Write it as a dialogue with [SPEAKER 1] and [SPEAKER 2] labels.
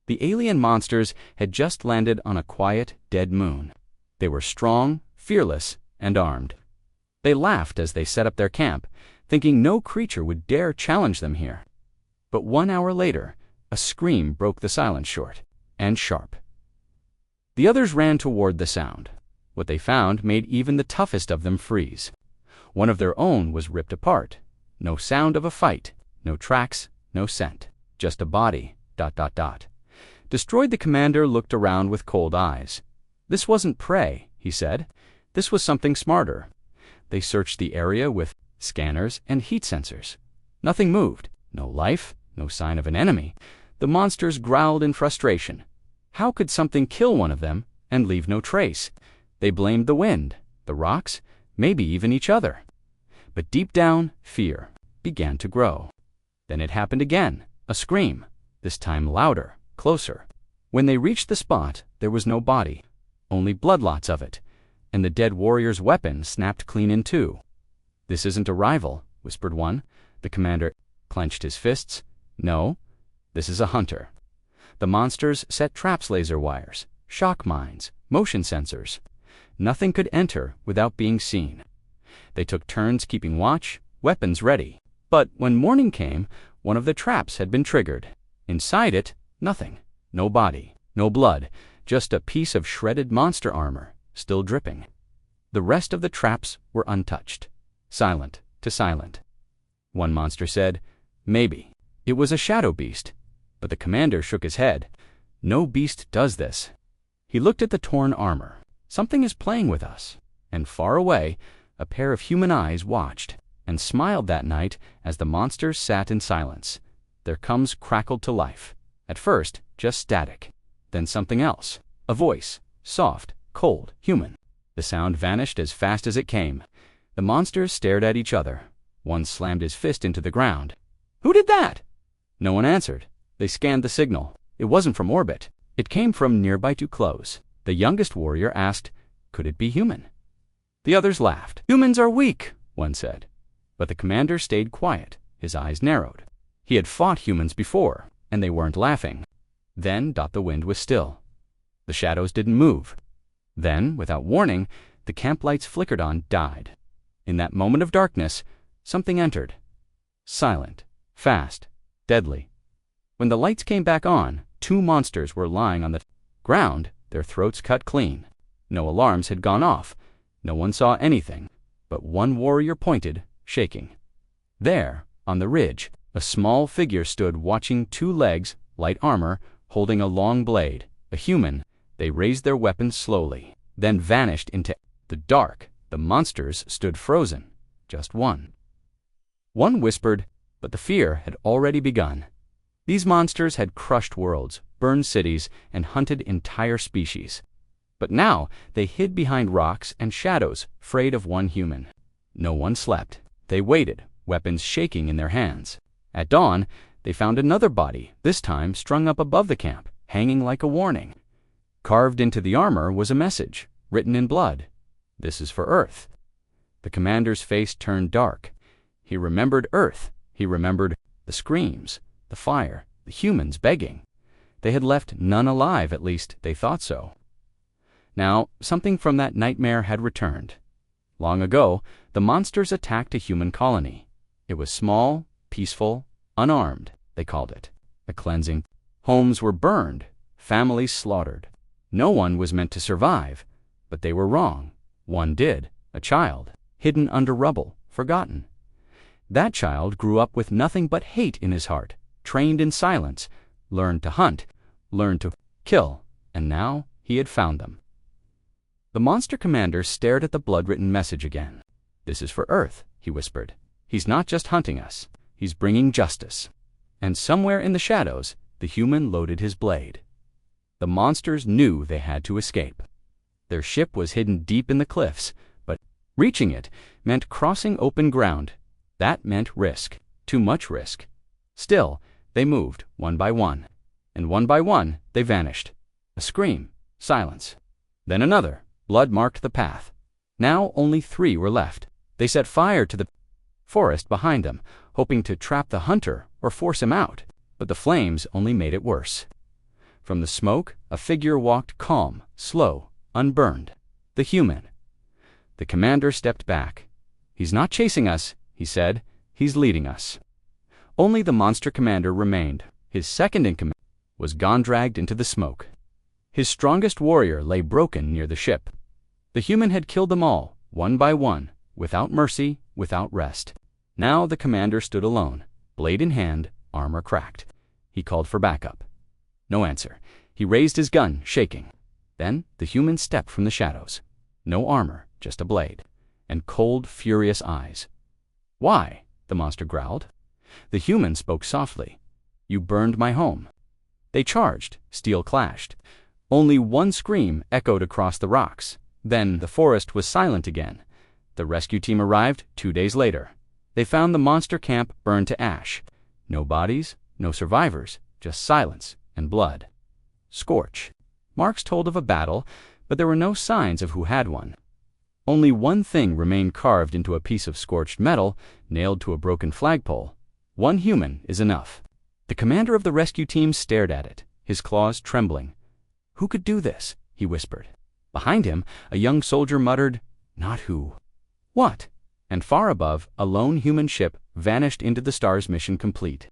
[SPEAKER 1] The alien monsters had just landed on a quiet, dead moon. They were strong, fearless, and armed. They laughed as they set up their camp, thinking no creature would dare challenge them here. But 1 hour later, a scream broke the silence short, and sharp. The others ran toward the sound. What they found made even the toughest of them freeze. One of their own was ripped apart. No sound of a fight, no tracks, no scent, just a body, ... Destroyed, the commander looked around with cold eyes. This wasn't prey, he said. This was something smarter. They searched the area with scanners and heat sensors. Nothing moved. No life, no sign of an enemy. The monsters growled in frustration. How could something kill one of them and leave no trace? They blamed the wind, the rocks, maybe even each other. But deep down, fear began to grow. Then it happened again, a scream, this time louder, closer. When they reached the spot, there was no body, only bloodlots of it, and the dead warrior's weapon snapped clean in two. "This isn't a rival," whispered one. The commander clenched his fists. "No, this is a hunter." The monsters set traps, laser wires, shock mines, motion sensors. Nothing could enter without being seen. They took turns keeping watch, weapons ready. But when morning came, one of the traps had been triggered. Inside it, nothing. No body, no blood, just a piece of shredded monster armor, still dripping. The rest of the traps were untouched, silent to silent. One monster said, "Maybe. It was a shadow beast." But the commander shook his head. "No beast does this." He looked at the torn armor. "Something is playing with us." And far away, a pair of human eyes watched and smiled that night as the monsters sat in silence. Their gums crackled to life. At first, just static. Then something else. A voice. Soft, cold, human. The sound vanished as fast as it came. The monsters stared at each other. One slammed his fist into the ground. "Who did that?" No one answered. They scanned the signal. It wasn't from orbit. It came from nearby too close. The youngest warrior asked, "Could it be human?" The others laughed. "Humans are weak," one said. But the commander stayed quiet. His eyes narrowed. He had fought humans before, and they weren't laughing. Then the wind was still. The shadows didn't move. Then, without warning, the camp lights flickered on, died. In that moment of darkness, something entered. Silent, fast, deadly. When the lights came back on, two monsters were lying on the ground, their throats cut clean. No alarms had gone off. No one saw anything. But one warrior pointed, shaking. There, on the ridge, a small figure stood watching, 2 legs, light armor, holding a long blade. A human. They raised their weapons slowly, then vanished into the dark. The monsters stood frozen. Just one. One whispered, but the fear had already begun. These monsters had crushed worlds, burned cities, and hunted entire species. But now they hid behind rocks and shadows, afraid of one human. No one slept. They waited, weapons shaking in their hands. At dawn, they found another body, this time strung up above the camp, hanging like a warning. Carved into the armor was a message, written in blood. "This is for Earth." The commander's face turned dark. He remembered Earth. He remembered the screams, the fire, the humans begging. They had left none alive, at least they thought so. Now, something from that nightmare had returned. Long ago, the monsters attacked a human colony. It was small, peaceful, unarmed, they called it. A cleansing. Homes were burned, families slaughtered. No one was meant to survive, but they were wrong. One did, a child, hidden under rubble, forgotten. That child grew up with nothing but hate in his heart, trained in silence, learned to hunt, learned to kill, and now he had found them. The monster commander stared at the blood-written message again. "This is for Earth," he whispered. "He's not just hunting us. He's bringing justice." And somewhere in the shadows, the human loaded his blade. The monsters knew they had to escape. Their ship was hidden deep in the cliffs, but reaching it meant crossing open ground. That meant risk, too much risk. Still, they moved, one by one. And one by one, they vanished. A scream, silence. Then another. Blood marked the path. Now only 3 were left. They set fire to the forest behind them, hoping to trap the hunter or force him out. But the flames only made it worse. From the smoke, a figure walked calm, slow, unburned. The human. The commander stepped back. "He's not chasing us," he said. "He's leading us." Only the monster commander remained. His second in command was gone, dragged into the smoke. His strongest warrior lay broken near the ship. The human had killed them all, one by one, without mercy, without rest. Now the commander stood alone, blade in hand, armor cracked. He called for backup. No answer. He raised his gun, shaking. Then the human stepped from the shadows. No armor, just a blade, and cold, furious eyes. "Why?" the monster growled. The human spoke softly. "You burned my home." They charged. Steel clashed. Only one scream echoed across the rocks. Then the forest was silent again. The rescue team arrived 2 days later. They found the monster camp burned to ash. No bodies, no survivors, just silence and blood. Scorch. Marks told of a battle, but there were no signs of who had one. Only one thing remained carved into a piece of scorched metal, nailed to a broken flagpole. One human is enough. The commander of the rescue team stared at it, his claws trembling. "Who could do this?" he whispered. Behind him, a young soldier muttered, "Not who." What? And far above, a lone human ship vanished into the stars, mission complete.